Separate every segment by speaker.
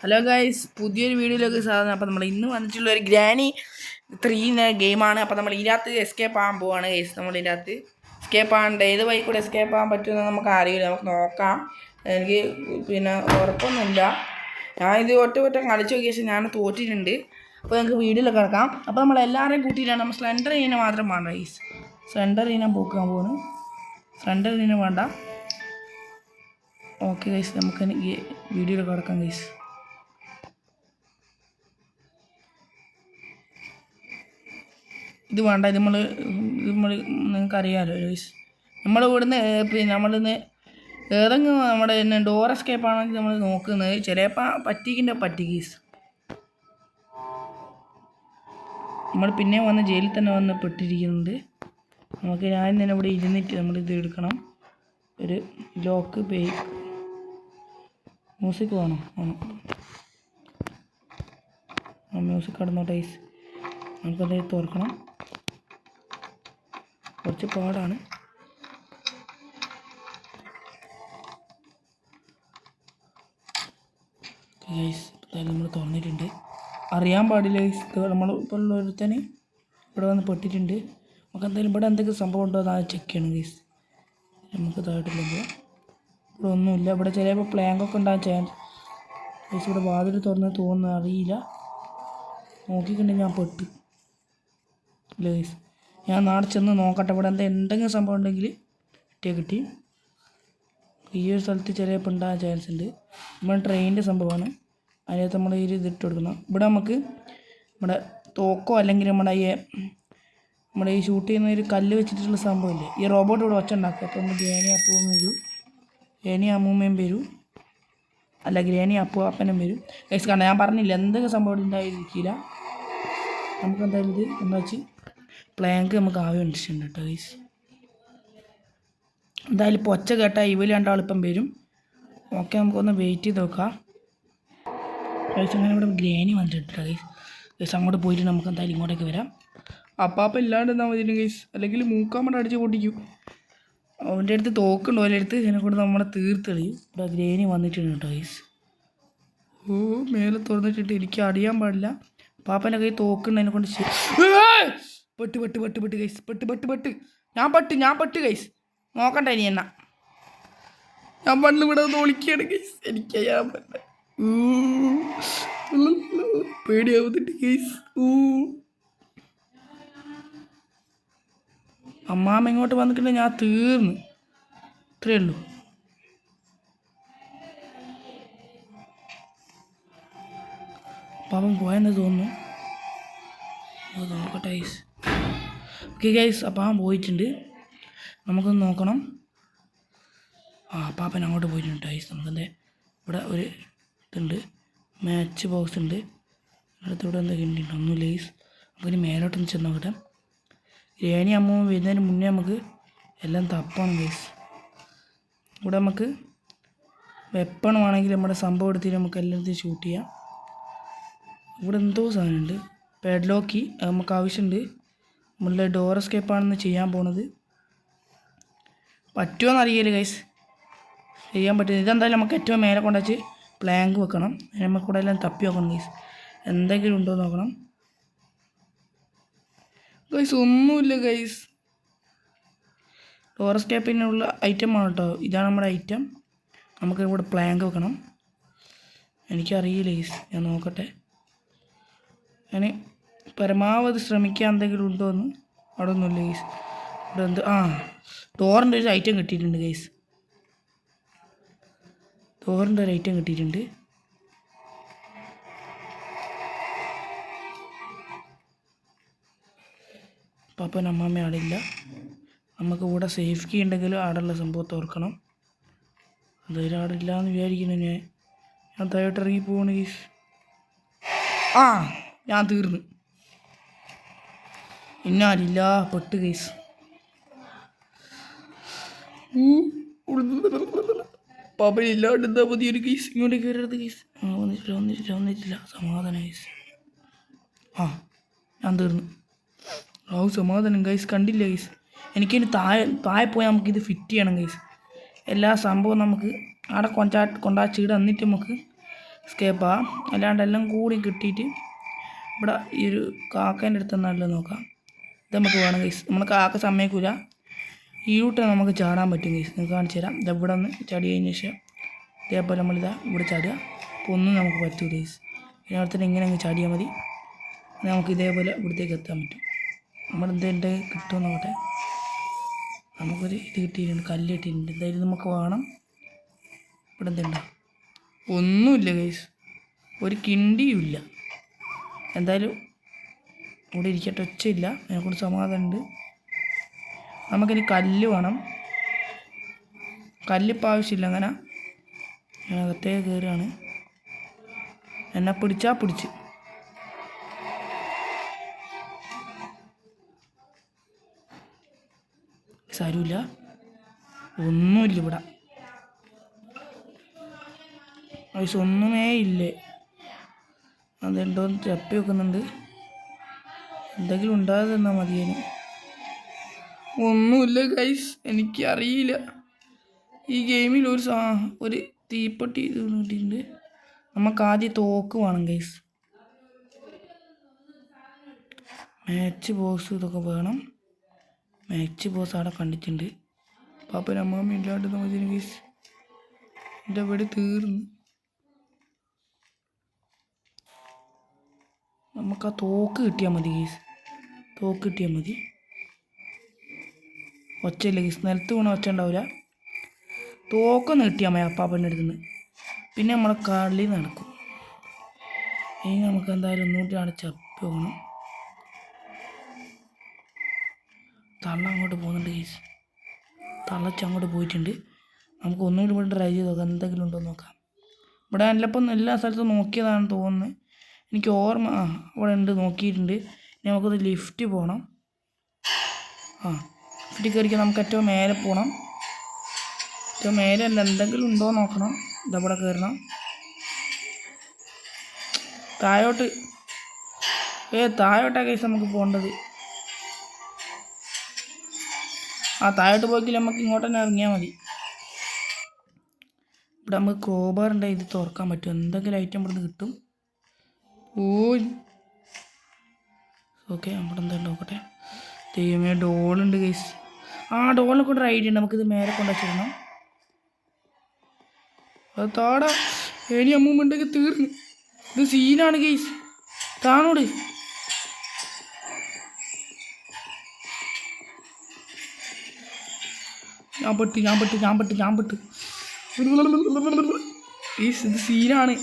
Speaker 1: Hello guys, പുതിയൊരു വീഡിയോയിലേക്ക് സാധനം. അപ്പോൾ നമ്മൾ ഇന്ന് വന്നിട്ടുള്ള ഒരു ഗ്രാനി 3 ഗെയിമാണ്. അപ്പോൾ നമ്മൾ ഇതിനകത്ത് എസ്കേപ്പ് ആകാൻ പോവാണ് ഗൈസ്. നമ്മളിതിൻ്റെ അകത്ത് എസ്കേപ്പ് ആകേണ്ട ഏത് വഴി കൂടെ എസ്കേപ്പ് ആകാൻ പറ്റുമെന്ന് നമുക്ക് അറിയില്ല. നമുക്ക് നോക്കാം. എനിക്ക് പിന്നെ ഉറപ്പൊന്നുമില്ല. ഞാനിത് ഒറ്റ കളിച്ച് നോക്കിയ ശേഷം ഞാൻ തോറ്റിട്ടുണ്ട്. അപ്പോൾ നമുക്ക് വീഡിയോയിലൊക്കെ കിടക്കാം. അപ്പോൾ നമ്മളെല്ലാവരെയും കൂട്ടിയിട്ടാണ് നമ്മൾ സ്ലെൻഡർ ഇതിനെ മാത്രം വേണ്ട ഗൈസ്. സ്ലെൻഡർ ഇതിനെ പോക്കാൻ പോകുന്നു. സ്ലെൻഡർ ഇതിനെ വേണ്ട. ഓക്കെ ഗൈസ്, നമുക്ക് ഈ വീഡിയോയിലൊക്കെ കിടക്കാം ഗൈസ്. ഇത് വേണ്ട. ഇത് നമ്മൾ നിങ്ങൾക്കറിയാമല്ലോ ഗൈസ്. നമ്മൾ ഇവിടുന്ന് പിന്നെ നമ്മളിന്ന് ഏതെങ്കിലും നമ്മുടെ ഡോർ എസ്കേപ്പ് ആണെങ്കിൽ നമ്മൾ നോക്കുന്നത് ചിലപ്പോൾ പറ്റി ഗൈസ്. നമ്മൾ പിന്നെ വന്ന് ജയിലിൽ തന്നെ വന്ന് പെട്ടിരിക്കുന്നുണ്ട്. നമുക്ക് ഞാൻ തന്നെ ഇവിടെ ഇരുന്നിട്ട് നമ്മളിത് എടുക്കണം. ഒരു ലോക്ക് മ്യൂസിക് വേണം. മ്യൂസിക് കടന്നോട്ടെ ഗൈസ്. നമുക്കത് തുറക്കണം. കുറച്ച് പാടാണ്. ഗൈസ് നമ്മൾ തുറന്നിട്ടുണ്ട്. അറിയാൻ പാടില്ല ഗൈസ്. നമ്മൾ ഇപ്പോൾ ഒരുത്തന് ഇവിടെ വന്ന് പെട്ടിട്ടുണ്ട്. നമുക്ക് എന്തായാലും ഇവിടെ എന്തെങ്കിലും സംഭവം ഉണ്ടോ എന്ന് ചെക്ക് ചെയ്യണം ഗൈസ്. നമുക്ക് ഇതായിട്ടില്ലെങ്കിൽ ഇവിടെ ഒന്നുമില്ല. ഇവിടെ ചിലപ്പോൾ പ്ലാങ്കൊക്കെ ഉണ്ടാകാൻ ചാൻസ് ഗൈസ്. ഇവിടെ വാതിൽ തുറന്ന് തോന്നുന്നു, അറിയില്ല. നോക്കിയിട്ടുണ്ടെങ്കിൽ ഞാൻ പെട്ടു ഇല്ല ഗൈസ്. ഞാൻ നാളെ ചെന്ന് നോക്കട്ടെ ഇവിടെ എന്തെങ്കിലും സംഭവം ഉണ്ടെങ്കിൽ കിട്ടി. ഈ ഒരു സ്ഥലത്ത് ചിലപ്പോൾ ഉണ്ടാകാൻ ചാൻസ് ഉണ്ട്. നമ്മുടെ ട്രെയിനിൻ്റെ സംഭവമാണ്. അതിനകത്ത് നമ്മൾ ഈ ഇതിട്ട് കൊടുക്കണം. ഇവിടെ നമുക്ക് നമ്മുടെ തോക്കോ അല്ലെങ്കിൽ നമ്മുടെ ഈ ഷൂട്ട് ചെയ്യുന്ന ഒരു കല്ല് വെച്ചിട്ടുള്ള സംഭവമില്ലേ, ഈ റോബോട്ട് ഇവിടെ ഒച്ച ഉണ്ടാക്കുക. അപ്പോൾ നമ്മൾ ഗ്രാനി അപ്പവും വരും, ഗ്രാനി അമ്മൂമ്മയും വരും, അല്ല ഗ്രാനി അപ്പനും വരും ഗൈസ്. കാരണം ഞാൻ പറഞ്ഞില്ല എന്തെങ്കിലും സംഭവം ഉണ്ടായിരിക്കില്ല. നമുക്ക് എന്തായാലും ഇത് എന്താ വെച്ച് പ്ലാങ്ക് നമുക്ക് ആവി കണ്ടിട്ടുണ്ട് കേട്ടോ ഗൈസ്. എന്തായാലും ഇപ്പോൾ ഒച്ച കേട്ടാൽ ഇവർ രണ്ടാളിപ്പം വരും. ഓക്കെ, നമുക്കൊന്ന് വെയിറ്റ് ചെയ്ത് നോക്കാം ഗൈസ്. അങ്ങനെ ഇവിടെ ഗ്രാനി വന്നിട്ടുണ്ട് ഗൈസ്. ഗൈസ് അങ്ങോട്ട് പോയിട്ട് നമുക്ക് എന്തായാലും ഇങ്ങോട്ടേക്ക് വരാം. അപ്പം ഇല്ലാണ്ട് എന്നാൽ മതി ഗൈസ്, അല്ലെങ്കിൽ മൂക്കാമ്പട അടിച്ച് പൊട്ടിക്കും. അവൻ്റെ അടുത്ത് തോക്കുണ്ടോ അവൻ്റെ അടുത്ത്, ഇതിനെ കൊണ്ട് നമ്മളെ തീർത്തെളിയും. ഇവിടെ ഗ്രാനി വന്നിട്ടുണ്ട് കേട്ടോ ഗൈസ്. മേലെ തുറന്നിട്ടിട്ട് എനിക്ക് അറിയാൻ പാടില്ല. പാപ്പൻ്റെ കൈ തോക്കുണ്ട്, അതിനെ കൊണ്ട് പെട്ട് ഗൈസ്. പെട്ട് ഞാൻ പെട്ട് ഗൈസ്. നോക്കണ്ട ഇനി എന്നാ ഞാൻ പണ്ട് ഇവിടെ ഒന്ന് ഒളിക്കുകയാണ് ഗൈസ്. എനിക്കറിയാൻ പറ്റ പേടിയാവുന്നുണ്ട് ഗൈസ്. അമ്മാമ്മ ഇങ്ങോട്ട് വന്നിട്ടുണ്ടെങ്കിൽ ഞാൻ തീർന്നു. ഇത്രയേ ഉള്ളൂ. പാപ്പൻ പോയെന്ന് തോന്നുന്നു. നോക്കട്ടെ ഗൈസ്. ഓക്കെ ഗൈസ്, അപ്പം അവൻ പോയിട്ടുണ്ട്. നമുക്കൊന്ന് നോക്കണം. പാപ്പൻ അങ്ങോട്ട് പോയിട്ടുണ്ട് ഗൈസ്. നമുക്കെന്താ ഇവിടെ ഒരു ഇതുണ്ട്, മാച്ച് ബോക്സ് ഉണ്ട്. അടുത്തിവിടെ എന്താ കിട്ടിയിട്ടുണ്ട്, ഒന്നുമില്ല ഗൈസ്. നമുക്കിനി മേലോട്ടൊന്ന് ചെന്ന് നോക്കട്ടെ. ഗ്രാനി അമ്മ വരുന്നതിന് മുന്നേ നമുക്ക് എല്ലാം തപ്പാണ് ഗൈസ്. ഇവിടെ നമുക്ക് വെപ്പൺ വേണമെങ്കിൽ നമ്മുടെ സംഭവം എടുത്തിട്ട് നമുക്ക് എല്ലാത്തിനും ഷൂട്ട് ചെയ്യാം. ഇവിടെ എന്തോ സാധനമുണ്ട്, പെഡ്ലോക്കി. നമുക്ക് ആവശ്യമുണ്ട്. നമ്മളുടെ ഡോർ എസ്കേപ്പാണെന്ന് ചെയ്യാൻ പോണത്. പറ്റുമോയെന്ന് അറിയില്ല ഗൈസ്, ചെയ്യാൻ പറ്റും. ഇതെന്തായാലും നമുക്ക് ഏറ്റവും മേലെ കൊണ്ടുവച്ച് പ്ലാങ്ക് വെക്കണം. നമുക്കിവിടെ എല്ലാം തപ്പി നോക്കണം ഗൈസ്, എന്തെങ്കിലും ഉണ്ടോ എന്ന് നോക്കണം ഗൈസ്. ഒന്നുമില്ല ഗൈസ്. ഡോർ എസ്കേപ്പിനുള്ള ഐറ്റമാണ് കേട്ടോ. ഇതാണ് നമ്മുടെ ഐറ്റം. നമുക്ക് ഇവിടെ പ്ലാങ്ക് വെക്കണം. എനിക്കറിയില്ല ഗൈസ്, ഞാൻ നോക്കട്ടെ. ഞാൻ പരമാവധി ശ്രമിക്കാൻ എന്തെങ്കിലും ഉണ്ടോ എന്ന്. അവിടെ ഒന്നുമില്ല ഗൈസ്. ഇവിടെ ഡോറിൻ്റെ ഒരു ഐറ്റം കിട്ടിയിട്ടുണ്ട് ഗൈസ്. ഡോറിൻ്റെ ഒരു ഐറ്റം കിട്ടിയിട്ടുണ്ട്. പാപ്പൻ അമ്മാമ്മ അവിടെ ഇല്ല. നമുക്ക് ഇവിടെ സേഫ് കീ ഉണ്ടെങ്കിലും അവിടെയുള്ള സംഭവത്തെ ഓർക്കണം. എന്തായാലും അവിടെ ഇല്ല എന്ന് വിചാരിക്കുന്നു. ഞാൻ താഴോട്ട് ഇറങ്ങി പോവാണ് ഗൈസ്. ഞാൻ തീർന്നു. ഇന്നാരില്ല, പെട്ട് ഗൈസ്. പാപ്പൻ ഇല്ലാണ്ട് എന്താ മതിയൊരു ഗൈസ്. ഇങ്ങോട്ടേക്ക് വരരുത് ഗൈസ്. വന്നിട്ടില്ല. സമാധാനം ഗൈസ്. ഞാൻ തീർന്നു. സമാധാനം ഗൈസ്. കണ്ടില്ല ഗൈസ്, എനിക്കിനി താഴെ പോയി നമുക്കിത് ഫിറ്റ് ചെയ്യണം ഗൈസ്. എല്ലാ സംഭവവും നമുക്ക് അവിടെ കൊണ്ടാച്ചിട്ട് എന്നിട്ട് നമുക്ക് സ്കേപ്പാ അല്ലാണ്ട് എല്ലാം കൂടി കിട്ടിയിട്ട് ഇവിടെ ഈ ഒരു കാക്കേൻ്റെ അടുത്ത് നല്ലത് നോക്കാം. ഇത് നമുക്ക് വേണം ഗൈസ്. നമ്മൾ കാക്ക സമ്മതിക്കില്ല. ഈ റൂട്ട് നമുക്ക് ചാടാൻ പറ്റും ഗൈസ്. നിങ്ങൾക്ക് കാണിച്ചു തരാം. ഇത് ഇവിടെ നിന്ന് ചാടി കഴിഞ്ഞ ശേഷം ഇതേപോലെ നമ്മളിതാ ഇവിടെ ചാടുക. അപ്പോൾ ഒന്നും നമുക്ക് പറ്റൂ ഗൈസ്. പിന്നെ അവിടെ തന്നെ ഇങ്ങനെ അങ്ങ് ചാടിയാൽ മതി. നമുക്ക് ഇതേപോലെ ഇവിടത്തേക്ക് എത്താൻ പറ്റും. നമ്മൾ എന്തെങ്കിലും കിട്ടുമെന്ന് നോക്കട്ടെ. നമുക്കൊരു ഇത് കിട്ടിയിട്ടുണ്ട്, കല്ല് കിട്ടിയിട്ടുണ്ട്. എന്തായാലും നമുക്ക് വേണം. ഇവിടെ എന്തുണ്ടോ? ഒന്നുമില്ല ഗൈസ്, ഒരു കിണ്ടിയുമില്ല. എന്തായാലും ഇവിടെ ഇരിക്കട്ടെ, ഒച്ചയില്ല, അതിനെക്കൊണ്ട് സമാധാനമുണ്ട്. നമുക്കിനി കല്ല് വേണം. കല്ലിപ്പോൾ ആവശ്യമില്ല. അങ്ങനെ ഞാൻ അകത്തേക്ക് കയറുകയാണ്. എന്നെ പിടിച്ചാൽ പിടിച്ച്. സാരമില്ല, ഒന്നുമില്ല ഇവിടെ. ഗൈസ് ഒന്നുമേ ഇല്ലേ. അതെന്തോ ചപ്പി വെക്കുന്നുണ്ട്. എന്തെങ്കിലും ഉണ്ടാകാതെ തന്നാൽ മതിയേനു. ഒന്നുമില്ല ഗൈസ്, എനിക്കറിയില്ല. ഈ ഗെയിമിൽ ഒരു തീപ്പെട്ടി ഇത് കിട്ടിയിട്ടുണ്ട്. നമുക്ക് ആദ്യം തോക്ക് വേണം ഗൈസ്. മാച്ച് ബോക്സ് ഇതൊക്കെ വേണം. മാച്ച് ബോക്സ് അവിടെ കണ്ടിട്ടുണ്ട്. പാപ്പൻ അമ്മമ്മ ഇല്ലാണ്ട് നമുക്ക് ഗൈസ്. എൻ്റെ വീട് തീർന്നു. നമുക്ക് ആ തോക്ക് കിട്ടിയാൽ മതി ഗൈസ്. തോക്ക് കിട്ടിയാൽ മതി. ഒച്ചയില്ല ഗൈസ്, നിലത്ത് വീണ ഒച്ച ഉണ്ടാവില്ല. തോക്കൊന്ന് കിട്ടിയാൽ മതി അപ്പാപ്പൻ്റെ അടുത്ത് നിന്ന്. പിന്നെ നമ്മളെ കളി നടക്കും. ഇനി നമുക്ക് എന്തായാലും ഒന്നുകൂടി ആണ് ചപ്പി പോകണം. തള്ള അങ്ങോട്ട് പോകുന്നുണ്ട് ഗൈസ്. തള്ളച്ച് അങ്ങോട്ട് പോയിട്ടുണ്ട്. നമുക്ക് ഒന്നുകൂടി ഇവിടെ ട്രൈ ചെയ്ത് നോക്കാം, എന്തെങ്കിലും ഉണ്ടോ എന്ന് നോക്കാം. ഇവിടെ നല്ലപ്പം എല്ലാ സ്ഥലത്തും നോക്കിയതാണെന്ന് തോന്നുന്നത്. എനിക്ക് ഓർമ്മ ഇവിടെ ഉണ്ട്, നോക്കിയിട്ടുണ്ട്. ഇനി നമുക്കത് ലിഫ്റ്റ് പോകണം. ലിഫ്റ്റ് കയറിക്കാൻ നമുക്ക് ഏറ്റവും മേലെ പോകണം. ഏറ്റവും മേലെ അല്ല, എന്തെങ്കിലും ഉണ്ടോ നോക്കണം. ഇതവിടെ കയറണം. താഴോട്ട് താഴോട്ടാ കേസ് നമുക്ക് പോകേണ്ടത്. താഴോട്ട് പോയിക്കില്ല, നമുക്ക് ഇങ്ങോട്ട് തന്നെ ഇറങ്ങിയാൽ മതി. ഇവിടെ നമുക്ക് ക്രോബാർ ഉണ്ടായി ഇത് തുറക്കാൻ പറ്റും. എന്തെങ്കിലും ഐറ്റം ഇവിടെ നിന്ന് കിട്ടും. ഓക്കെ, നമ്മുടെ എന്താ നോക്കട്ടെ. ദൈവമേ, ഡോളുണ്ട് ഗൈസ്. ഡോളിനെ കൊണ്ട് ഒരു ഐഡിയ ഉണ്ട്. നമുക്കിത് മേലെ കൊണ്ടുവച്ചിടണം. അത് താടാ ഏനി അമ്മൂമ്മണ്ടെങ്കിൽ തീർന്നു. ഇത് സീനാണ് ഗൈസ്, താണോട്. ഞാൻ പെട്ട് ഗൈസ്, ഇത് സീനാണ്.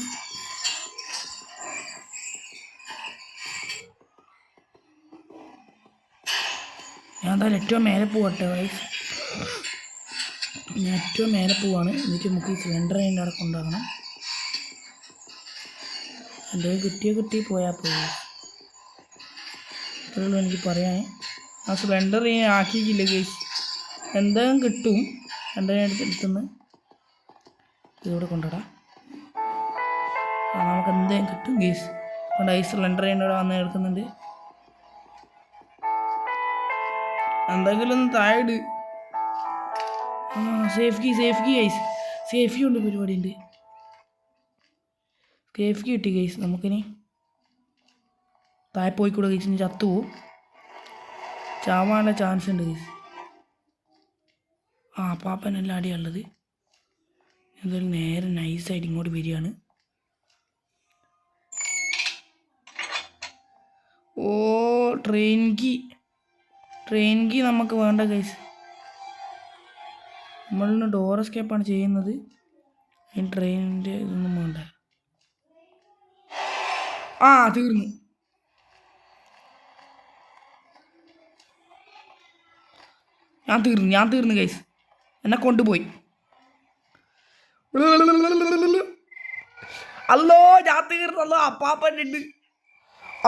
Speaker 1: ഞാൻ എന്തായാലും ഏറ്റവും മേലെ പോകട്ടെ ഗൈസ്. ഞാൻ ഏറ്റവും മേലെ പോവാണ്. എന്നിട്ട് നമുക്ക് ഈ സിലിണ്ടർ അതിൻ്റെ അവിടെ കൊണ്ടുപോകണം. എന്തെങ്കിലും കിട്ടി പോയാൽ പോയി. ഇത്രയുള്ളൂ എനിക്ക് പറയാൻ. ആ സിലിണ്ടർ ഞാൻ ആക്കിയില്ല ഗൈസ്. എന്തെങ്കിലും കിട്ടും. എന്തെങ്കിലും എടുത്തുനിന്ന് ഇതിവിടെ കൊണ്ടുവിടാം. നമുക്ക് എന്തെങ്കിലും കിട്ടും ഗൈസ്. കൊണ്ട് ഈ സിലിണ്ടർ അതിൻ്റെ അവിടെ വന്ന് എടുക്കുന്നുണ്ട്. എന്തെങ്കിലും ഒന്ന് താഴെ. Safety guys. സേഫ്റ്റി ഉണ്ട്, പരിപാടി ഉണ്ട്. സേഫ്റ്റി കിട്ടി ഗൈസ്. നമുക്കിനി താഴെ പോയിക്കൂടെ ഗൈസ്. ഇനി ചത്തുപോവും, ചാവാനുള്ള ചാൻസ് ഉണ്ട് ഗൈസ്. പാപ്പനെല്ലാം അടിയുള്ളത്. എന്തായാലും നേരെ നൈസായിട്ട് ഇങ്ങോട്ട് വരികയാണ്. ട്രെയിൻ കീ നമുക്ക് വേണ്ട ഗൈസ്. നമ്മളിന്ന് ഡോർ എസ്കേപ്പാണ് ചെയ്യുന്നത്. ഈ ട്രെയിനിൻ്റെ ഇതൊന്നും വേണ്ട. തീർന്നു. ഞാൻ തീർന്നു ഗൈസ്. എന്നെ കൊണ്ടുപോയി. അല്ലോ ഞാൻ തീർന്നല്ലോ. അപ്പാപ്പനുണ്ട്.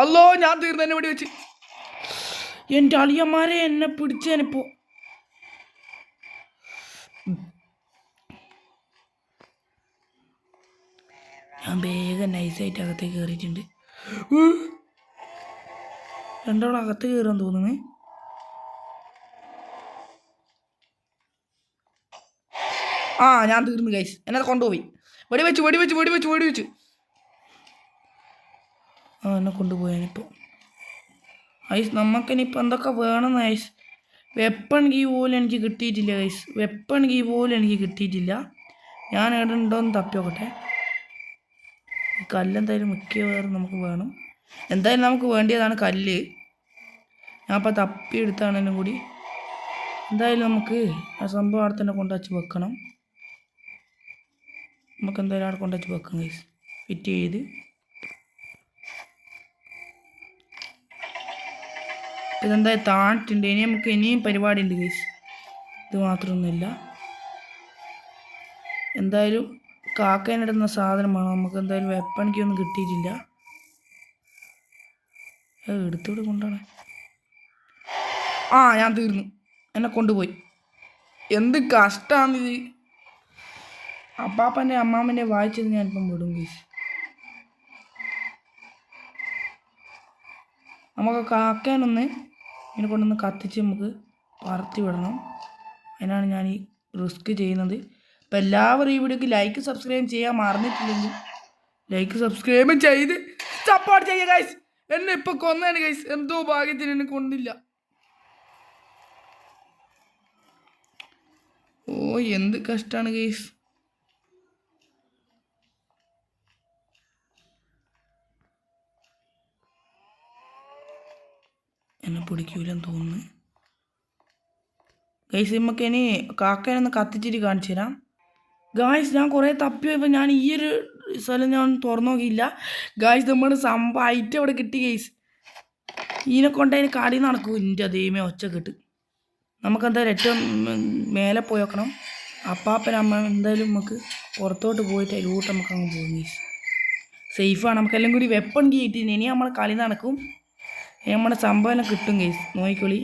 Speaker 1: അല്ലോ ഞാൻ തീർന്നു. എന്നെ ഇവിടെ വെച്ച് എൻ്റെ അളിയന്മാരെ എന്നെ പിടിച്ചേനിപ്പോൾ. ഞാൻ വേഗം നൈസായിട്ട് അകത്തേക്ക് കയറിയിട്ടുണ്ട്. രണ്ടോളം അകത്ത് കയറാൻ തോന്നുന്നു. ഞാൻ തീർന്നു ഗൈസ്. എന്നെ കൊണ്ടുപോയി. വെടിവെച്ചു. എന്നെ കൊണ്ടുപോയാനിപ്പോൾ ഐസ്. നമുക്കിനിപ്പോൾ എന്തൊക്കെ വേണമെന്ന് ഐസ്. വെപ്പൺ കീ പോലും എനിക്ക് കിട്ടിയിട്ടില്ല ഐസ്. വെപ്പൺ കീ പോലും എനിക്ക് കിട്ടിയിട്ടില്ല. ഞാൻ എവിടെ ഉണ്ടോയെന്ന് തപ്പി നോക്കട്ടെ. ഈ കല്ലെന്തായാലും മിക്കവാറും നമുക്ക് വേണം. എന്തായാലും നമുക്ക് വേണ്ടിയതാണ് കല്ല്. ഞാൻ അപ്പോൾ തപ്പി എടുത്താണെങ്കിലും കൂടി എന്തായാലും നമുക്ക് ആ സംഭവം അവിടെ തന്നെ കൊണ്ടുവച്ച് വെക്കണം. നമുക്ക് എന്തായാലും അവിടെ കൊണ്ടുവച്ച് വെക്കാം ഗൈസ്. ഫിറ്റ് ചെയ്ത് ഇതെന്തായാലും താണിട്ടുണ്ട്. ഇനി നമുക്ക് ഇനിയും പരിപാടി ഉണ്ട് ഗൈസ്. ഇത് മാത്രമൊന്നുമില്ല. എന്തായാലും കാക്കേനിടുന്ന സാധനമാണ്. നമുക്ക് എന്തായാലും വെപ്പണിക്കൊന്നും കിട്ടിയിട്ടില്ല. എടുത്തോട് കൊണ്ടാണ്. ഞാൻ തീർന്നു. എന്നെ കൊണ്ടുപോയി. എന്ത് കഷ്ടമാണിത്. അപ്പാപ്പൻ്റെ അമ്മാമ്മൻ്റെ വായിച്ചത് ഞാനിപ്പം വിടും ഗൈസ്. നമുക്ക് കാക്കാനൊന്ന് ഇതിനെ കൊണ്ടൊന്ന് കത്തിച്ച് നമുക്ക് പറത്തി വിടണം. അതിനാണ് ഞാൻ ഈ റിസ്ക് ചെയ്യുന്നത്. അപ്പോൾ എല്ലാവരും ഈ വീഡിയോക്ക് ലൈക്ക് സബ്സ്ക്രൈബ് ചെയ്യാൻ മറന്നിട്ടില്ലെങ്കിൽ ലൈക്ക് സബ്സ്ക്രൈബ് ചെയ്ത് സപ്പോർട്ട് ചെയ്യുക ഗൈസ്. എന്നെ ഇപ്പോൾ കൊന്നാണ് ഗൈസ്. എന്തോ ഭാഗ്യത്തിന് എന്നെ കൊന്നില്ല. എന്ത് കഷ്ടമാണ് ഗൈസ്. എന്നെ പിടിക്കൂലെന്ന് തോന്നുന്നു ഗൈസ്. നമുക്ക് ഇനി കാക്കേനൊന്ന് കത്തിച്ചിട്ട് കാണിച്ചു തരാം ഗായ്സ്. ഞാൻ കുറേ തപ്പി പോയപ്പോൾ ഞാൻ ഈ ഒരു സ്ഥലം ഞാൻ തുറന്നു നോക്കിയില്ല ഗായ്സ്. നമ്മുടെ സംഭവം ഐറ്റം അവിടെ കിട്ടി ഗൈസ്. ഇതിനെ കൊണ്ടതിന് കടി നടക്കും. എൻ്റെ അതേമേ ഒച്ച കിട്ട്. നമുക്കെന്തായാലും ഏറ്റവും മേലെ പോയി നോക്കണം. അപ്പാപ്പനമ്മ എന്തായാലും നമുക്ക് പുറത്തോട്ട് പോയിട്ട് അതിലൂട്ട് നമുക്ക് അങ്ങ് പോകും ഗൈസ്. സേഫാണ്. നമുക്കെല്ലാം കൂടി വെപ്പൺ കിട്ടിയിട്ട് ഇനി നമ്മൾ കളി നടക്കും. നമ്മുടെ സംഭവം എല്ലാം കിട്ടും ഗൈസ്. നോക്കിക്കൊളി.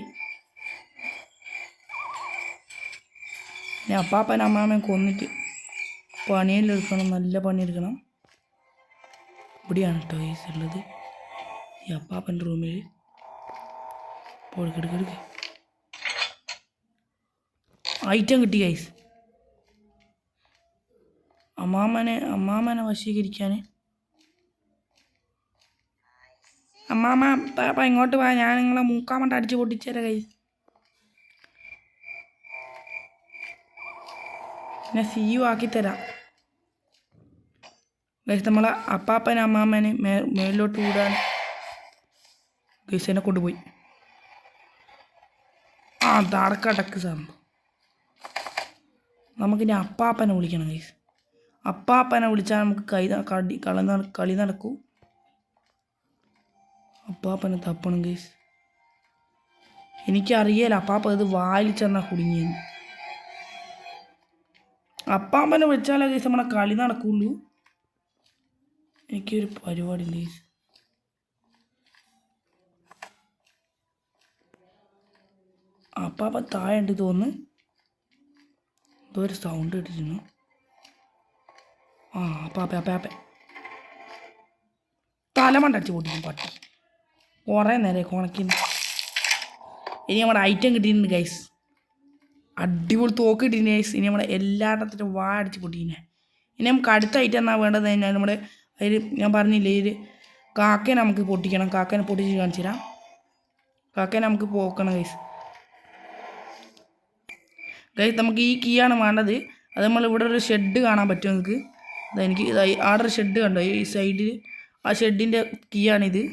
Speaker 1: ഞാൻ അപ്പാപ്പൻ അമ്മാമ്മ കൊന്നിട്ട് പണിയെല്ലാം എടുക്കണം. നല്ല പണിയെടുക്കണം. ഇവിടെയാണ് കേട്ടോ ഗൈസ് ഉള്ളത്. ഈ അപ്പാപ്പൻ്റെ റൂമിൽ എടുക്കെടുക്ക് ഐറ്റം കിട്ടി ഗൈസ്. അമ്മാമ്മനെ വശീകരിക്കാൻ. അമ്മാമ്മ ഇങ്ങോട്ട് പോയാൽ ഞാൻ നിങ്ങളെ മൂക്കാമണ്ട അടിച്ച് പൊട്ടിച്ചേരാം ഗൈസ്. ഞാൻ സിയു ആക്കിത്തരാം ഗൈസ്. നമ്മളെ അപ്പാപ്പനെ അമ്മാമ്മനെ മേളിലോട്ട് വിടാൻ ഗൈസ് എന്നെ കൊണ്ടുപോയി. തടക്കടക്ക് സംഭവം. നമുക്കിനി അപ്പാപ്പനെ വിളിക്കണം ഗൈസ്. അപ്പാപ്പനെ വിളിച്ചാൽ നമുക്ക് കളി നടക്കൂ. അപ്പാപ്പനെ തപ്പണം ഗൈസ്. എനിക്കറിയാലോ അപ്പാപ്പ ഇത് വായിൽ ചെന്നാൽ കുടുങ്ങിയെന്ന്. അപ്പാപ്പനെ വിളിച്ചാലേ ഗൈസ് നമ്മളെ കളി നടക്കുള്ളൂ. എനിക്കൊരു പരിപാടി ഉണ്ട് ഗൈസ്. അപ്പാപ്പ താഴെ ഉണ്ട് തോന്നുന്നു. എന്തോ ഒരു സൗണ്ട് കേട്ടിരുന്നു. അപ്പാപ്പ തലമണ്ട അടിച്ച് പൊട്ടിക്കും പട്ടി. കുറേ നേരം കുണക്കുന്നു. ഇനി നമ്മുടെ ഐറ്റം കിട്ടിയിട്ടുണ്ട് ഗൈസ്. അടിപൊളി തോക്ക് കിട്ടിയിട്ടുണ്ട് ഗൈസ്. ഇനി നമ്മുടെ എല്ലായിടത്തും അടിച്ച് പൊട്ടിക്കുന്നേ. ഇനി നമുക്ക് അടുത്ത ഐറ്റം എന്നാ വേണ്ടത് കഴിഞ്ഞാൽ നമ്മുടെ അതിൽ ഞാൻ പറഞ്ഞില്ലേ ഇതിൽ കാക്കേനെ നമുക്ക് പൊട്ടിക്കണം. കാക്കേനെ പൊട്ടിച്ച് കാണിച്ചു തരാം. കാക്കേനെ നമുക്ക് പോക്കണം ഗൈസ്. നമുക്ക് ഈ കീയാണ് വേണ്ടത്. അത് നമ്മൾ ഇവിടെ ഒരു ഷെഡ് കാണാൻ പറ്റും നിങ്ങൾക്ക്. അതെനിക്ക് ആടെ ഒരു ഷെഡ് കണ്ടോ ഈ സൈഡിൽ. ആ ഷെഡിൻ്റെ കീയാണിത്.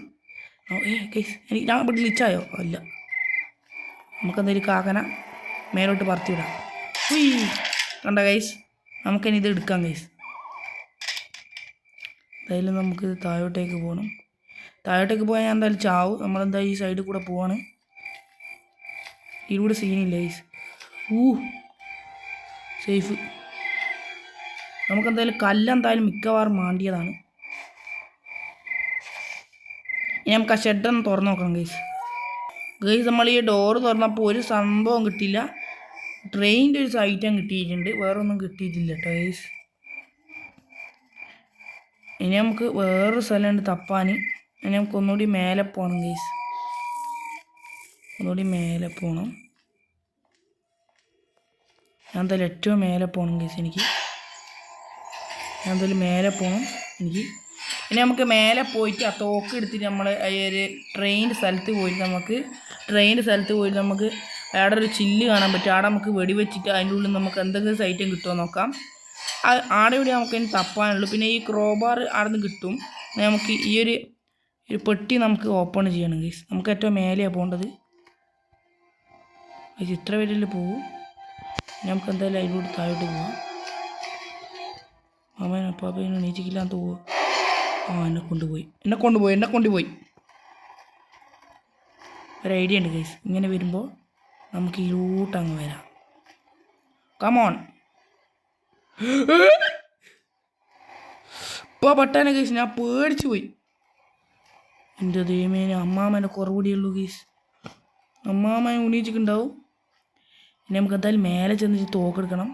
Speaker 1: ഗൈസ് ഞാൻ ഇവിടെ ഗ്ലിച്ചായോ? അല്ല. നമുക്കെന്തായാലും കാക്കന മേലോട്ട് പറത്തി വിടാം. കണ്ട ഗൈസ്. നമുക്കിനി ഇത് എടുക്കാം ഗൈസ്. എന്തായാലും നമുക്കിത് താഴോട്ടേക്ക് പോകണം. താഴോട്ടേക്ക് പോയാൽ ഞാൻ എന്തായാലും ചാവും. നമ്മളെന്തായാലും ഈ സൈഡിൽ കൂടെ പോവാണ്. ഇതിലൂടെ സീനില്ല ഗൈസ്. സേഫ്. നമുക്കെന്തായാലും കല്ലെന്തായാലും മിക്കവാറും മാണ്ടിയതാണ്. ഇനി നമുക്ക് ആ ഷെഡൊന്ന് തുറന്ന് നോക്കണം ഗൈസ്. നമ്മൾ ഈ ഡോറ് തുറന്നപ്പോൾ ഒരു സംഭവം കിട്ടിയില്ല. ട്രെയിനിൻ്റെ ഒരു ഐറ്റം കിട്ടിയിട്ടുണ്ട്. വേറൊന്നും കിട്ടിയിട്ടില്ല കേട്ടോ ഗൈസ്. ഇനി നമുക്ക് വേറൊരു സ്ഥലമുണ്ട് തപ്പാൻ. ഇനി നമുക്ക് ഒന്നുകൂടി മേലെ പോകണം ഗൈസ്. ഒന്നുകൂടി മേലെ പോകണം. ഞാൻ എന്തായാലും ഏറ്റവും മേലെ പോകണം ഗൈസ്. ഞാൻ എന്തായാലും മേലെ പോകണം എനിക്ക്. ഇനി നമുക്ക് മേലെ പോയിട്ട് ആ തോക്ക് എടുത്തിട്ട് നമ്മൾ ഒരു ട്രെയിനിൻ്റെ സ്ഥലത്ത് പോയിട്ട് നമുക്ക് അവിടെ ഒരു ചില്ല് കാണാൻ പറ്റും. അവിടെ നമുക്ക് വെടിവെച്ചിട്ട് അതിൻ്റെ ഉള്ളിൽ നമുക്ക് എന്തെങ്കിലും സൈറ്റം കിട്ടുമോ നോക്കാം. ആടെ ഇവിടെ നമുക്ക് ഇനി തപ്പാനുള്ളൂ. പിന്നെ ഈ ക്രോബാർ അവിടെ നിന്ന് കിട്ടും. നമുക്ക് ഈ ഒരു പെട്ടി നമുക്ക് ഓപ്പൺ ചെയ്യണം ഗൈസ്. നമുക്ക് ഏറ്റവും മേലെയാണ് പോകേണ്ടത്. അത് ഇത്ര വരെയല്ലേ പോകും. നമുക്ക് എന്തായാലും അതിലൂടെ താഴോട്ട് പോവാം. അമ്മേനെ അപ്പാപ്പനെ എണീച്ചിക്കില്ലാന്ന് പോവുക. എന്നെ കൊണ്ടുപോയി. ഒരു ഐഡിയ ഉണ്ട് ഗൈസ്. ഇങ്ങനെ വരുമ്പോൾ നമുക്ക് ഇതിലോട്ട് അങ്ങ് വരാം. കമോൺ. ഇപ്പോൾ പെട്ടാനെ ഗൈസ്, ഞാൻ പേടിച്ചു പോയി. എൻ്റെ ദൈവമേനെ, അമ്മാമേനെ കുറവുകൂടിയുള്ളൂ ഗൈസ്. അമ്മാമനെ ഉണീച്ചിട്ടുണ്ടാവും. ഇനി നമുക്ക് എന്തായാലും മേലെ ചെന്നിട്ട് തോക്കെടുക്കണം.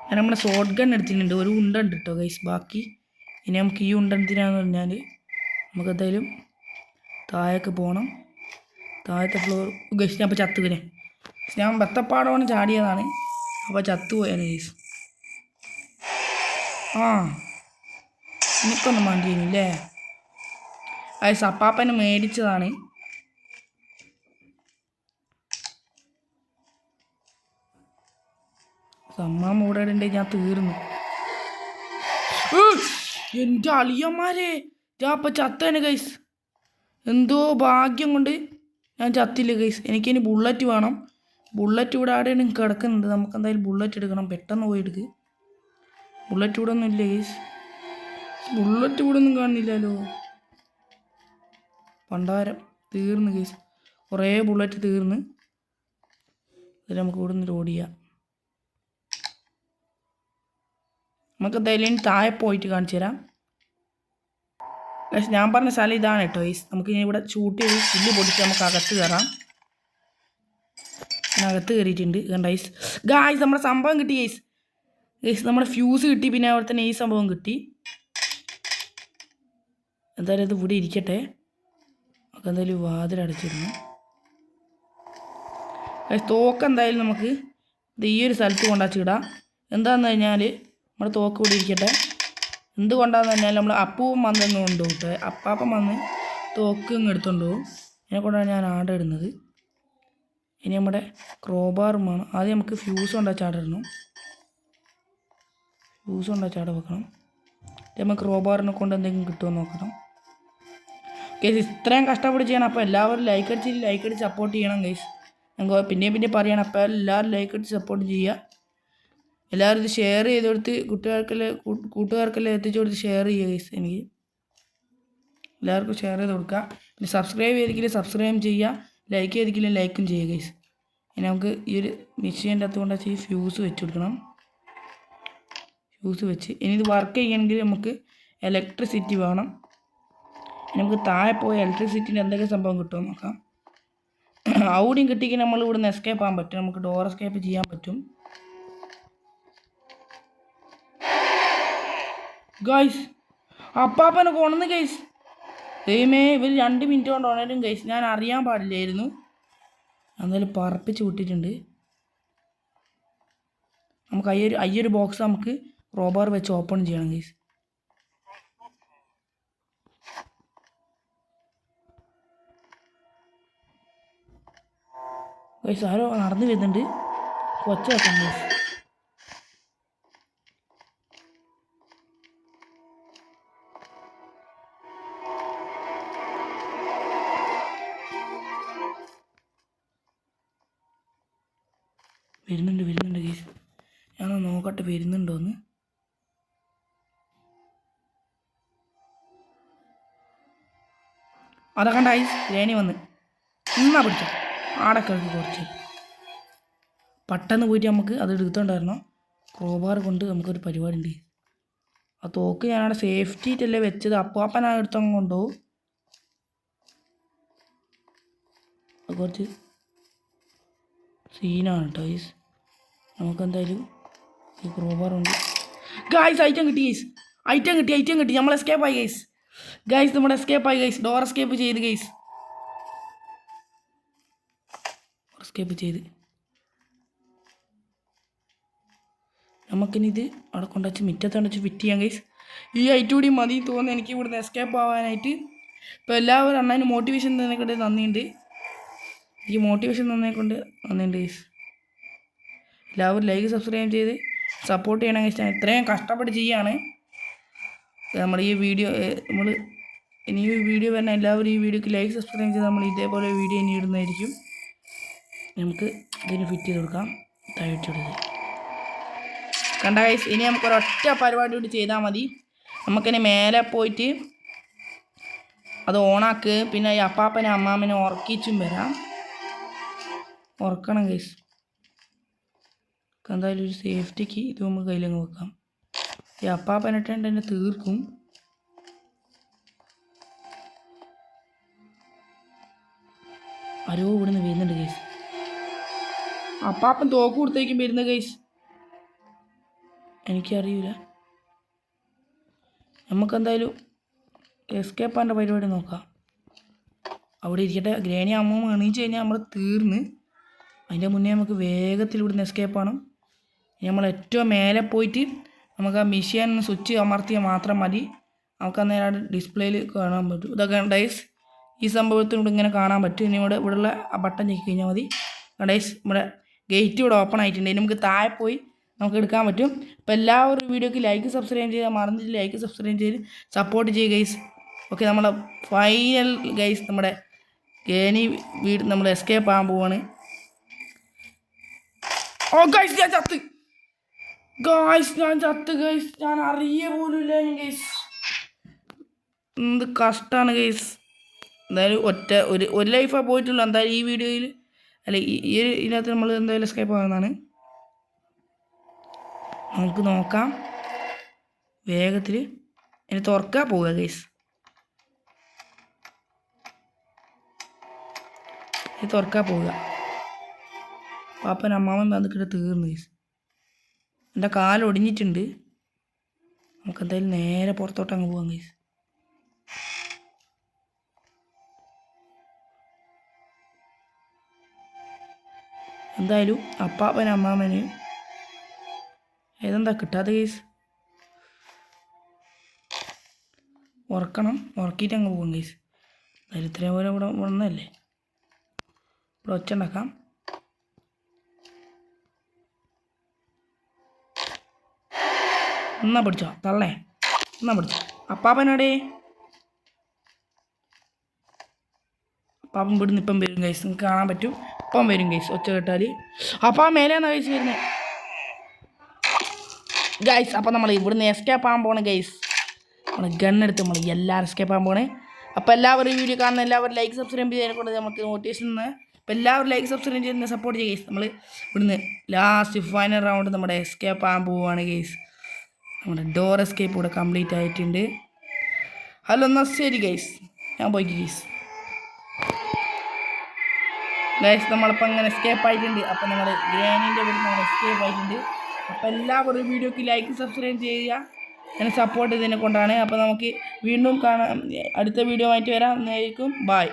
Speaker 1: ഞാൻ നമ്മുടെ ഷോട്ട് ഗൺ എടുത്തിട്ടുണ്ട്. ഒരു ഉണ്ട ഉണ്ട് കേട്ടോ ഗൈസ് ബാക്കി. ഇനി നമുക്ക് ഈ ഉണ്ട എന്തിനാന്ന് പറഞ്ഞാൽ നമുക്ക് എന്തായാലും താഴേക്ക് പോകണം. താഴത്തെ ഫ്ലോർ ഗൈസ്. ഞാൻ അപ്പോൾ ചത്തുവിനെ ഞാൻ ബത്തപ്പാടമാണ് ചാടിയതാണ്. അപ്പോൾ ചത്തുപോയാണ് ഗൈസ്. എനിക്കൊന്നും വേണ്ടിയില്ലേ. അത് സപ്പാപ്പനെ മേടിച്ചതാണ്. അമ്മ മൂടെ ഉണ്ടെങ്കിൽ ഞാൻ തീർന്നു. എൻ്റെ അളിയന്മാരെ, ഞാൻ അപ്പം ചത്തേനെ ഗൈസ്. എന്തോ ഭാഗ്യം കൊണ്ട് ഞാൻ ചത്തില്ല ഗൈസ്. എനിക്കിനി ബുള്ളറ്റ് വേണം. ബുള്ളറ്റ് ഇവിടെ ആടെയാണ് കിടക്കുന്നുണ്ട്. നമുക്ക് എന്തായാലും ബുള്ളറ്റ് എടുക്കണം. പെട്ടെന്ന് പോയി എടുക്ക്. ബുള്ളറ്റ് ഇവിടെ ഒന്നും ഇല്ല ഗൈസ്. ബുള്ളറ്റ് ഇവിടെ ഒന്നും കാണുന്നില്ലല്ലോ. പണ്ടാരം തീർന്ന് ഗൈസ്. കുറേ ബുള്ളറ്റ് തീർന്ന്. അതിൽ നമുക്ക് ഇവിടെ നിന്ന് ഓടിയാം. നമുക്ക് എന്തായാലും താഴെ പോയിട്ട് കാണിച്ചു തരാം. ഞാൻ പറഞ്ഞ സ്ഥലം ഇതാണ് കേട്ടോ ഗൈസ്. നമുക്ക് ഇനി ഇവിടെ ഷൂട്ട് ചെയ്ത് ചില്ല് പൊടിച്ച് നമുക്ക് അകത്ത് കയറാം. ഞാൻ അകത്ത് കയറിയിട്ടുണ്ട്. ഗായ്സ് നമ്മുടെ സംഭവം കിട്ടി ഗൈസ്. നമ്മുടെ ഫ്യൂസ് കിട്ടി. പിന്നെ അവിടെ തന്നെ ഈ സംഭവം കിട്ടി. എന്തായാലും അത് ഇവിടെ ഇരിക്കട്ടെ. നമുക്ക് എന്തായാലും വാതിലടച്ചിരുന്നു. തോക്ക് എന്തായാലും നമുക്ക് ഈ ഒരു സ്ഥലത്ത് കൊണ്ടാച്ചിടാം. എന്താണെന്ന് കഴിഞ്ഞാൽ നമ്മുടെ തോക്ക് ഇവിടെ ഇരിക്കട്ടെ. എന്തുകൊണ്ടാന്ന് പറഞ്ഞാൽ നമ്മൾ അപ്പൂവും വന്നൊന്നും കൊണ്ടുപോട്ടെ. അപ്പാപ്പം വന്ന് തോക്ക് ഇങ്ങ് എടുത്തുകൊണ്ട് പോകും. ഇതിനെക്കൊണ്ടാണ് ഞാൻ ആടെ ഇടുന്നത്. ഇനി നമ്മുടെ ക്രോബാറും വേണം. ആദ്യം നമുക്ക് ഫ്യൂസ് കൊണ്ടാച്ചാടിടണം. ഫ്യൂസ് കൊണ്ടാച്ചാട വെക്കണം. നമുക്ക് ക്രോബാറിനെ കൊണ്ട് എന്തെങ്കിലും കിട്ടുമോ നോക്കണം. ഗൈസ് ഇത്രയും കഷ്ടപ്പെട്ട് ചെയ്യണം. അപ്പോൾ എല്ലാവരും ലൈക്ക് അടിച്ച് സപ്പോർട്ട് ചെയ്യണം ഗൈസ്. ഞങ്ങൾക്ക് പിന്നെ പറയണം. അപ്പോൾ എല്ലാവരും ലൈക്ക് അടിച്ച് സപ്പോർട്ട് ചെയ്യുക. എല്ലാവരും ഇത് ഷെയർ ചെയ്ത് കൊടുത്ത് കൂട്ടുകാർക്കെല്ലാം എത്തിച്ചു കൊടുത്ത് ഷെയർ ചെയ്യുക ഗൈസ്. എനിക്ക് എല്ലാവർക്കും ഷെയർ ചെയ്ത് കൊടുക്കുക. പിന്നെ സബ്സ്ക്രൈബ് ചെയ്തിരിക്കില്ല സബ്സ്ക്രൈബ് ചെയ്യുക. ലൈക്ക് ചെയ്തിരിക്കില്ല ലൈക്കും ചെയ്യുക ഗൈസ്. ഇനി നമുക്ക് ഈ ഒരു മെഷീൻ്റെ അകത്തുകൊണ്ട് ഈ ഫ്യൂസ് വെച്ച് കൊടുക്കണം. ഫ്യൂസ് വെച്ച് ഇനി ഇത് വർക്ക് ചെയ്യണമെങ്കിൽ നമുക്ക് ഇലക്ട്രിസിറ്റി വേണം. നമുക്ക് താഴെ പോയ ഇലക്ട്രിസിറ്റിൻ്റെ എന്തൊക്കെ സംഭവം കിട്ടുമോ നോക്കാം. ഔടിയും കിട്ടിയെങ്കിൽ നമ്മൾ ഇവിടുന്ന് എസ്കേപ്പ് ആകാൻ പറ്റും. നമുക്ക് ഡോർ എസ്കേപ്പ് ചെയ്യാൻ പറ്റും. ഗൈസ് അപ്പാപ്പനെ കൊണന്ന് ഗൈസ്. ദൈവമേ, ഇവർ 2 മിനിറ്റ് കൊണ്ട് ഉണരും ഗൈസ്. ഞാൻ അറിയാൻ പാടില്ലായിരുന്നു. എന്തായാലും പറപ്പിച്ച് വിട്ടിട്ടുണ്ട്. നമുക്ക് അയ്യൊരു ബോക്സ് നമുക്ക് റോബർ വെച്ച് ഓപ്പൺ ചെയ്യണം ഗൈസ്. ഗൈസ് ആരോ നടന്നു വരുന്നുണ്ട്. കൊച്ച വെക്കാം ഗൈസ്. വരുന്നുണ്ട് ഗൈസ്. ഞാൻ നോക്കട്ടെ വരുന്നുണ്ടോന്ന്. അതൊക്കെ കണ്ട ഗൈസ് രേണി വന്ന് എന്നാ പിടിച്ച ആടെ കിഴക്ക് കുറച്ച് പെട്ടെന്ന് പോയിട്ട് നമുക്ക് അത് എടുത്തോണ്ടായിരുന്നു. ക്രോബാർ കൊണ്ട് നമുക്കൊരു പരിപാടി ഉണ്ട്. ആ തോക്ക് ഞാനവിടെ സേഫ്റ്റിയിട്ടല്ലേ വെച്ചത്. അപ്പാപ്പൻ ആ എടുത്തങ്ങ് കൊണ്ടുപോകും. അത് കുറച്ച് സീനാണ് കേട്ടോ ഗൈസ്. നമുക്കെന്തായാലും ഈ ക്രോബാറുണ്ട് ഗൈസ്. ഐറ്റം കിട്ടി. നമ്മൾ എസ്കേപ്പായി ഗൈസ്. നമ്മുടെ എസ്കേപ്പായി ഗൈസ്. ഡോർ എസ്കേപ്പ് ചെയ്ത് നമുക്കിനി ഇത് അവിടെ കൊണ്ടുവച്ച് മിറ്റത്ത് കൊണ്ടുവച്ച് ഫിറ്റ് ചെയ്യാം ഗൈസ്. ഈ ഹൈറ്റ് കൂടി മതി തോന്നുന്നു എനിക്ക് ഇവിടുന്ന് എസ്കേപ്പ് ആവാനായിട്ട്. ഇപ്പോൾ എല്ലാവരും അണ്ണന് മോട്ടിവേഷൻ തന്നെക്കൊണ്ട് നന്ദിയുണ്ട്. എനിക്ക് മോട്ടിവേഷൻ തന്നേക്കൊണ്ട് നന്ദിയുണ്ട് ഗൈസ്. എല്ലാവരും ലൈക്ക് സബ്സ്ക്രൈബ് ചെയ്ത് സപ്പോർട്ട് ചെയ്യണം ഗൈസ്. ഞാൻ ഇത്രയും കഷ്ടപ്പെട്ട് ചെയ്യാണ് നമ്മൾ ഈ വീഡിയോ. ഇനി ഈ വീഡിയോ വരുന്ന എല്ലാവരും ഈ വീഡിയോക്ക് ലൈക്ക് സബ്സ്ക്രൈബ് ചെയ്ത് നമ്മൾ ഇതേപോലെ വീഡിയോ ഇനി ഇടുന്നതായിരിക്കും. നമുക്ക് ഇതിന് ഫിറ്റ് ചെയ്ത് കൊടുക്കാം. താഴ്ചെടുത്ത് കണ്ട ഗൈസ്. ഇനി നമുക്കൊരൊറ്റ പരിപാടി കൂടി ചെയ്താൽ മതി. നമുക്കിനി മേലെ പോയിട്ട് അത് ഓണാക്ക്. പിന്നെ ഈ അപ്പാപ്പനെ അമ്മാമ്മനെ ഉറക്കിച്ചും വരാം. ഉറക്കണം ഗൈസ്. എന്തായാലും ഒരു സേഫ്റ്റിക്ക് ഇത് നമുക്ക് കയ്യിലങ്ങ് വെക്കാം. ഈ അപ്പാപ്പനിട്ടുണ്ട് എന്നെ തീർക്കും. ആരോ ഇവിടുന്ന് വരുന്നുണ്ട് ഗൈസ്. അപ്പാപ്പൻ തോക്ക് കൊടുത്തേക്കും വരുന്ന ഗൈസ്. എനിക്കറിയില്ല. നമുക്കെന്തായാലും എസ്കേപ്പാൻ്റെ പരിപാടി നോക്കാം. അവിടെ ഇരിക്കട്ടെ. ഗ്രാനി അമ്മ എണീച്ച് കഴിഞ്ഞാൽ നമ്മൾ തീർന്ന്. അതിൻ്റെ മുന്നേ നമുക്ക് വേഗത്തിൽ ഇവിടുന്ന് എസ്കേപ്പ് ആണ്. നമ്മൾ ഏറ്റവും മേലെ പോയിട്ട് നമുക്ക് ആ മെഷീൻ സ്വിച്ച് അമർത്തിയാൽ മാത്രം മതി. നമുക്ക് അന്നേരം ഡിസ്പ്ലേയിൽ കാണാൻ പറ്റും. ഇതൊക്കെ ഡൈസ് ഈ സംഭവത്തിലൂടെ ഇങ്ങനെ കാണാൻ പറ്റും. ഇനി ഇവിടെയുള്ള ആ ബട്ടൺ ഞെക്കി കഴിഞ്ഞാൽ മതി. ഡൈസ് നമ്മുടെ ഗേറ്റ് ഇവിടെ ഓപ്പൺ ആയിട്ടുണ്ട്. ഇനി നമുക്ക് താഴെ പോയി നമുക്ക് എടുക്കാൻ പറ്റും. അപ്പോൾ എല്ലാവരും വീഡിയോക്ക് ലൈക്ക് സബ്സ്ക്രൈബ് ചെയ്താൽ മറന്നിട്ട് ലൈക്ക് സബ്സ്ക്രൈബ് ചെയ്ത് സപ്പോർട്ട് ചെയ്യുക ഗൈസ്. ഓക്കെ, നമ്മളെ ഫൈനൽ ഗൈസ് നമ്മുടെ ഗേനി വീട് നമ്മൾ എസ്കേപ്പ് ആകാൻ പോവാണ്. ഓ ഗൈസ് ഞാൻ ചത്ത്. ഗൈസ് ഞാൻ അറിയ പോലുമില്ല ഗൈസ്. എന്ത് കഷ്ടമാണ് ഗൈസ്. എന്തായാലും ഒരു ലൈഫാണ് പോയിട്ടുള്ളൂ. എന്തായാലും ഈ വീഡിയോയിൽ അല്ല ഈ ഇതിനകത്ത് നമ്മൾ എന്തായാലും എസ്കേപ്പ് ആകുന്നതാണ്. നമുക്ക് നോക്കാം വേഗത്തിൽ. ഇനി തുറക്കാൻ പോവുക ഗൈസ്. ഇനി തുറക്കാൻ പോവുക. പാപ്പൻ അമ്മാവൻ വന്നിട്ട് തീർന്നു ഗൈസ്. എൻ്റെ കാലൊടിഞ്ഞിട്ടുണ്ട്. നമുക്കെന്തായാലും നേരെ പുറത്തോട്ട് അങ്ങ് പോകാം ഗൈസ്. എന്തായാലും അപ്പാപ്പൻ അമ്മാമ്മന് ഏതെന്താ കിട്ടാത്ത കേസ്. ഉറക്കണം. ഉറക്കിയിട്ട് അങ്ങ് പോകും കേസ്. എന്തായാലും ഇത്രയും പോലെ ഇവിടെ വന്നതല്ലേ. ഇവിടെ ഒച്ച ഉണ്ടാക്കാം. എന്നാ പിടിച്ചോ തള്ളേ. എന്നാ പിടിച്ചോ. അപ്പാപ്പനോടെ അപ്പാപ്പൻ ഇവിടുന്ന് ഇപ്പം വരും കേസ്. നിങ്ങൾക്ക് കാണാൻ പറ്റും. ഇപ്പം വരും കേസ് ഒച്ച കേട്ടാൽ. അപ്പം ആ മേലെന്നാ കഴിച്ച് വരുന്നത് ഗൈസ്. അപ്പം നമ്മൾ ഇവിടുന്ന് എസ്കേപ്പ് ആകാൻ പോകണം ഗൈസ്. നമ്മൾ ഗണ്ണെടുത്ത് നമ്മൾ എല്ലാവരും എസ്കേപ്പ് ആകാൻ പോകണേ. അപ്പോൾ എല്ലാവരും ഈ വീഡിയോ കാണുന്ന എല്ലാവരും ലൈക്ക് സബ്സ്ക്രൈബ് ചെയ്തതിനെ കൊണ്ട് നമുക്ക് മോട്ടിവേഷൻ നിന്ന്. അപ്പോൾ എല്ലാവരും ലൈക്ക് സബ്സ്ക്രൈബ് ചെയ്ത് സപ്പോർട്ട് ചെയ്യുക ഗൈസ്. നമ്മൾ ഇവിടുന്ന് ലാസ്റ്റ് ഫൈനൽ റൗണ്ട് നമ്മുടെ എസ്കേപ്പ് ആകാൻ പോവുകയാണ് ഗൈസ്. നമ്മുടെ ഡോർ എസ്കേപ്പ് ഇവിടെ കംപ്ലീറ്റ് ആയിട്ടുണ്ട്. ഹലോ എന്നാൽ ശരി ഗൈസ്, ഞാൻ പോയി ഗൈസ്. ഗൈസ് നമ്മളിപ്പോൾ അങ്ങനെ എസ്കേപ്പ് ആയിട്ടുണ്ട്. അപ്പോൾ നമ്മൾ ഗ്രാനീൻ്റെ വീട്ടിൽ നമ്മൾ എസ്കേപ്പ് ആയിട്ടുണ്ട്. അപ്പോൾ എല്ലാവരും വീഡിയോക്ക് ലൈക്ക് സബ്സ്ക്രൈബ് ചെയ്യുക. എന്നെ സപ്പോർട്ട് ചെയ്തതിനെ കൊണ്ടാണ്. അപ്പോൾ നമുക്ക് വീണ്ടും കാണാം. അടുത്ത വീഡിയോ ആയിട്ട് വരാം. എന്നായിരിക്കും. ബായ്.